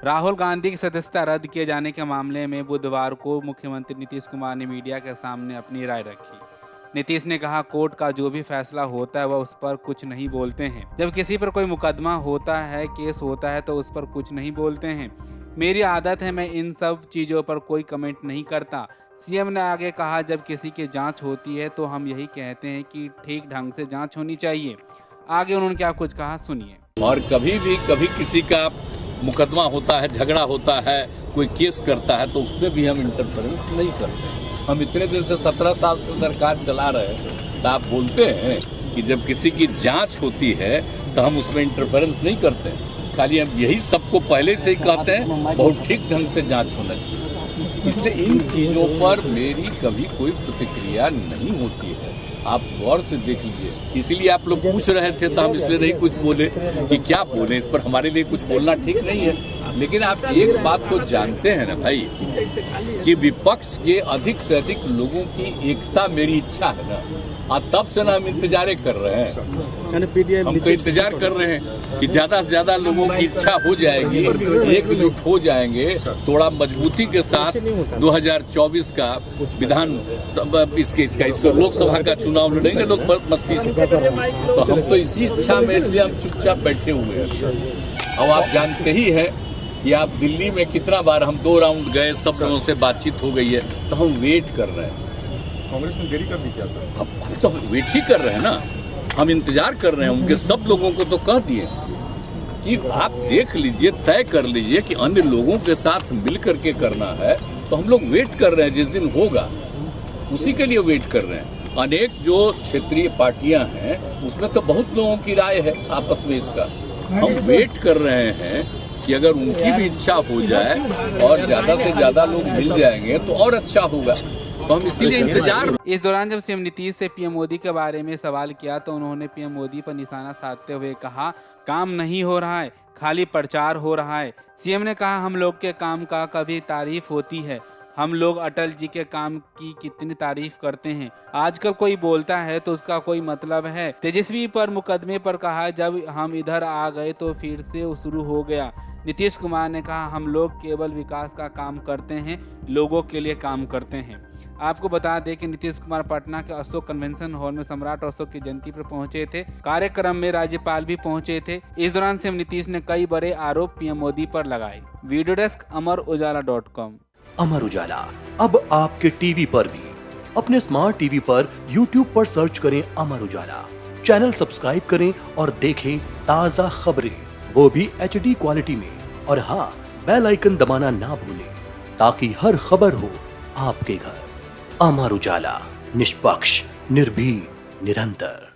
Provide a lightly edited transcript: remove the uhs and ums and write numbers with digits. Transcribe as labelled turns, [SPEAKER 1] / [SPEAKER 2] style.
[SPEAKER 1] राहुल गांधी की सदस्यता रद्द किए जाने के मामले में बुधवार को मुख्यमंत्री नीतीश कुमार ने मीडिया के सामने अपनी राय रखी। नीतीश ने कहा, कोर्ट का जो भी फैसला होता है वह उस पर कुछ नहीं बोलते हैं। जब किसी पर कोई मुकदमा होता है, केस होता है तो उस पर कुछ नहीं बोलते हैं। मेरी आदत है, मैं इन सब चीज़ों पर कोई कमेंट नहीं करता। सीएम ने आगे कहा, जब किसी की जांच होती है तो हम यही कहते हैं कि ठीक ढंग से जांच होनी चाहिए। आगे उन्होंने क्या कुछ कहा, सुनिए।
[SPEAKER 2] और कभी किसी का मुकदमा होता है, झगड़ा होता है, कोई केस करता है तो उसमें भी हम इंटरफेरेंस नहीं करते। हम इतने दिन से 17 साल से सरकार चला रहे हैं, तो आप बोलते हैं कि जब किसी की जांच होती है तो हम उसमें इंटरफेरेंस नहीं करते हैं। खाली हम यही सबको पहले से ही कहते हैं, बहुत ठीक ढंग से जांच होना चाहिए। इसलिए इन चीजों पर मेरी कभी कोई प्रतिक्रिया नहीं होती है। आप गौर से देख लीजिए। इसीलिए आप लोग पूछ रहे थे तो हम इसलिए नहीं कुछ बोले कि क्या बोले, इस पर हमारे लिए कुछ बोलना ठीक नहीं है। लेकिन आप एक बात तो जानते हैं ना भाई, कि विपक्ष के अधिक से अधिक लोगों की एकता मेरी इच्छा है ना, और तब से ना हम इंतजार कर रहे हैं। हम तो इंतजार कर रहे हैं कि ज्यादा से ज्यादा लोगों की इच्छा हो जाएगी, एकजुट हो जाएंगे, थोड़ा मजबूती के साथ 2024 का विधान इसका लोकसभा का चुनाव लड़ेंगे लोग मस्ती से। तो हम तो इसी इच्छा में, इसलिए हम चुपचाप बैठे हुए हैं। अब आप जानते ही हैं कि आप दिल्ली में कितना बार हम 2 राउंड गए, सब लोगों से बातचीत हो गई है, तो हम वेट कर रहे हैं।
[SPEAKER 3] कांग्रेस ने देरी कर दी क्या सर?
[SPEAKER 2] अब तो वेट ही कर रहे हैं ना, हम इंतजार कर रहे हैं। उनके सब लोगों को तो कह दिए कि आप देख लीजिए, तय कर लीजिए कि अन्य लोगों के साथ मिल करके करना है। तो हम लोग वेट कर रहे हैं, जिस दिन होगा उसी के लिए वेट कर रहे हैं। अनेक जो क्षेत्रीय पार्टियां हैं उसमें तो बहुत लोगों की राय है आपस में इसका। हम वेट कर रहे हैं कि अगर उनकी भी इच्छा हो जाए और ज्यादा से ज्यादा लोग मिल जाएंगे तो और अच्छा होगा। तो हम इसीलिए इंतजार।
[SPEAKER 1] इस दौरान जब सीएम नीतीश से पीएम मोदी के बारे में सवाल किया तो उन्होंने पीएम मोदी पर निशाना साधते हुए कहा, काम नहीं हो रहा है, खाली प्रचार हो रहा है। सीएम ने कहा, हम लोग के काम का कभी तारीफ होती है, हम लोग अटल जी के काम की कितनी तारीफ करते हैं। आजकल कोई बोलता है तो उसका कोई मतलब है। तेजस्वी पर मुकदमे पर कहा, जब हम इधर आ गए तो फिर से शुरू हो गया। नीतीश कुमार ने कहा, हम लोग केवल विकास का काम करते हैं, लोगों के लिए काम करते हैं। आपको बता दें कि नीतीश कुमार पटना के अशोक कन्वेंशन हॉल में सम्राट अशोक की जयंती पर पहुंचे थे। कार्यक्रम में राज्यपाल भी पहुंचे थे। इस दौरान सीएम नीतीश ने कई बड़े आरोप पीएम मोदी पर लगाए। Video desk अमरउजाला.com।
[SPEAKER 4] अमर उजाला अब आपके टीवी पर भी। अपने स्मार्ट टीवी पर YouTube पर सर्च करें अमर उजाला, चैनल सब्सक्राइब करें और देखें ताज़ा खबरें, वो भी HD क्वालिटी में। और हाँ, बेल आइकन दबाना ना भूलें ताकि हर खबर हो आपके घर। अमर उजाला, निष्पक्ष, निर्भीक, निरंतर।